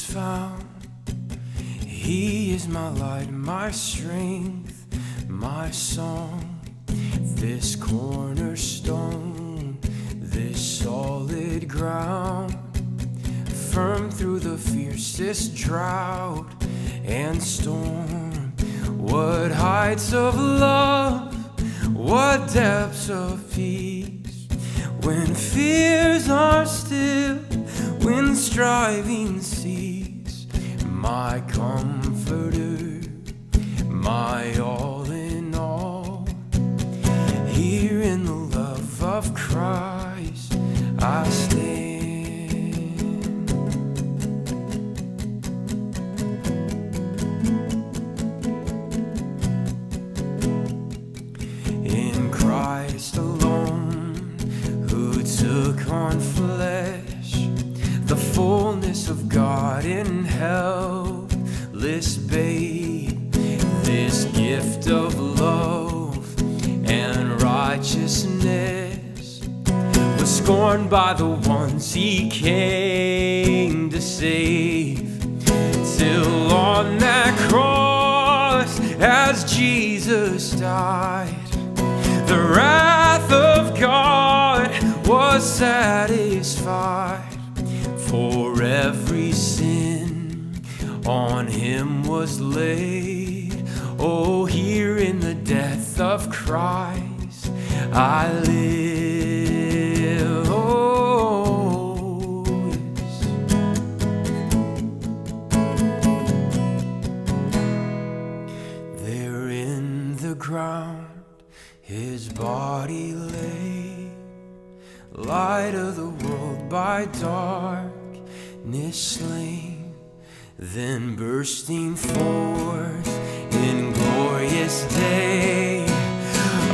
found. He is my light, my strength, my song. This cornerstone, this solid ground, firm through the fiercest drought and storm. What heights of love, what depths of peace, when fears are still, when striving cease. My comforter, my all in all, here in the love of Christ I stand. In Christ alone, who took on flesh, the fullness of God in helpless babe, this gift of love and righteousness was scorned by the ones he came to save, till on that cross as Jesus died, the wrath of God was satisfied. For every sin on him was laid. Oh, here in the death of Christ I live. Oh, yes. There in the ground his body lay, light of the world by darkness slain, then bursting forth in glorious day,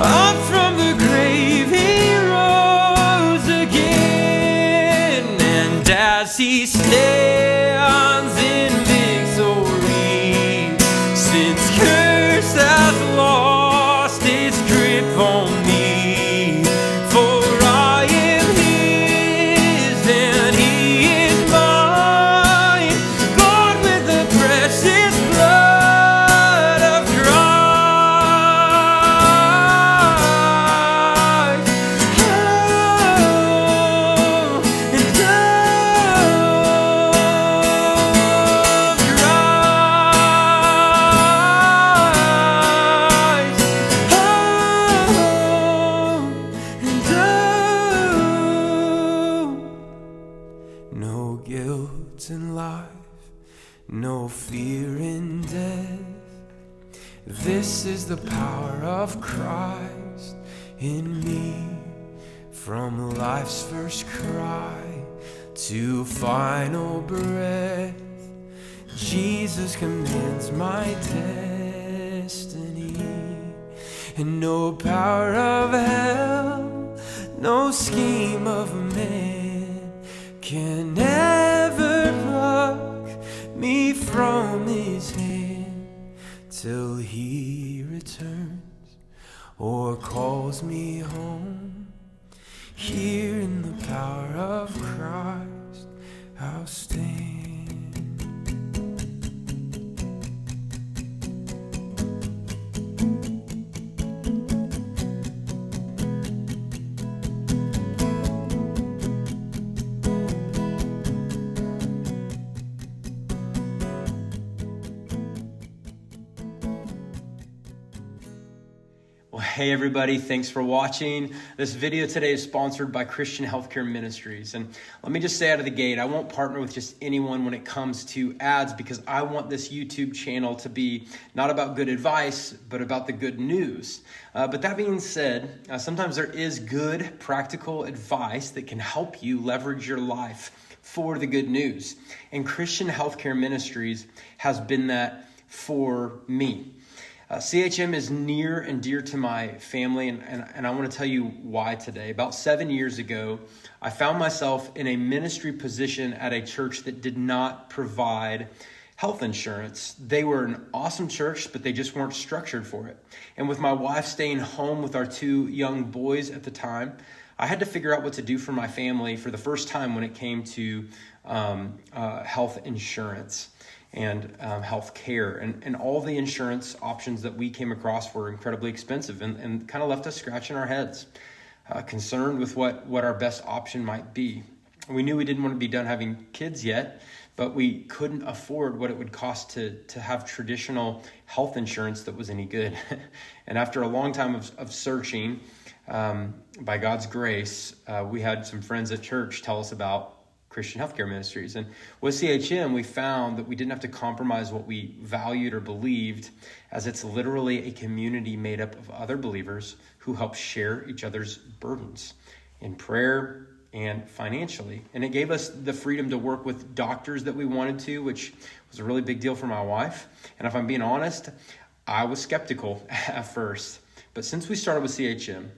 up from the grave he rose again, and as he stands in victory, since curse has lost its grip on me, for I am his and he is mine, bought with the precious blood of Christ. Oh, and of no guilt in life, no fear in death. This is the power of Christ in me. From life's first cry to final breath, Jesus commands my destiny. And no power of hell, no scheme of man can ever pluck me from his hand, till he returns or calls me home. Here in the power of Christ I'll stand. Well, hey everybody, thanks for watching. This video today is sponsored by Christian Healthcare Ministries. And let me just say out of the gate, I won't partner with just anyone when it comes to ads, because I want this YouTube channel to be not about good advice, but about the good news. But that being said, sometimes there is good practical advice that can help you leverage your life for the good news. And Christian Healthcare Ministries has been that for me. CHM is near and dear to my family, and I want to tell you why today. About 7 years ago, I found myself in a ministry position at a church that did not provide health insurance. They were an awesome church, but they just weren't structured for it. And with my wife staying home with our two young boys at the time, I had to figure out what to do for my family for the first time when it came to health insurance and health care. And all the insurance options that we came across were incredibly expensive and kind of left us scratching our heads, concerned with what our best option might be. We knew we didn't want to be done having kids yet, but we couldn't afford what it would cost to have traditional health insurance that was any good. And after a long time of searching, by God's grace, we had some friends at church tell us about Christian healthcare ministries. And with CHM, we found that we didn't have to compromise what we valued or believed, as it's literally a community made up of other believers who help share each other's burdens in prayer and financially. And it gave us the freedom to work with doctors that we wanted to, which was a really big deal for my wife. And if I'm being honest, I was skeptical at first. But since we started with CHM,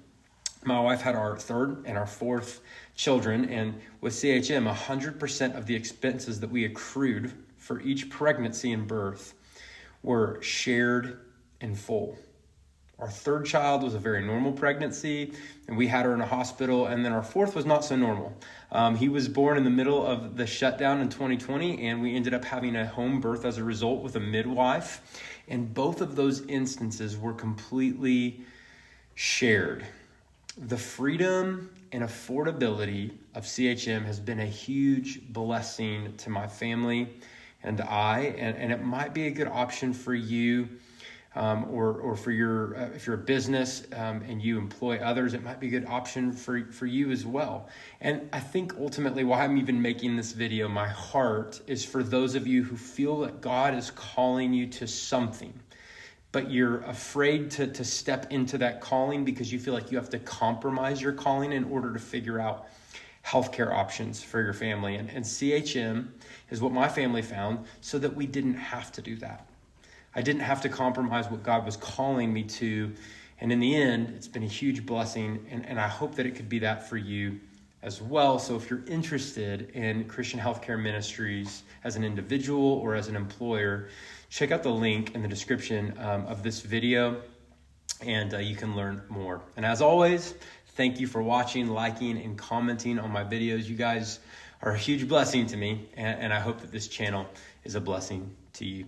my wife had our third and our fourth children, and with CHM, 100% of the expenses that we accrued for each pregnancy and birth were shared in full. Our third child was a very normal pregnancy, and we had her in a hospital, and then our fourth was not so normal. He was born in the middle of the shutdown in 2020, and we ended up having a home birth as a result with a midwife, and both of those instances were completely shared. The freedom and affordability of CHM has been a huge blessing to my family and and it might be a good option for you, or for your, if you're a business and you employ others, it might be a good option for you as well. And I think ultimately why I'm even making this video, my heart is for those of you who feel that God is calling you to something, but you're afraid to step into that calling because you feel like you have to compromise your calling in order to figure out healthcare options for your family. And CHM is what my family found so that we didn't have to do that. I didn't have to compromise what God was calling me to. And in the end, it's been a huge blessing. And I hope that it could be that for you as well. So if you're interested in Christian healthcare ministries as an individual or as an employer, check out the link in the description of this video, and you can learn more. And as always, thank you for watching, liking, and commenting on my videos. You guys are a huge blessing to me, and I hope that this channel is a blessing to you.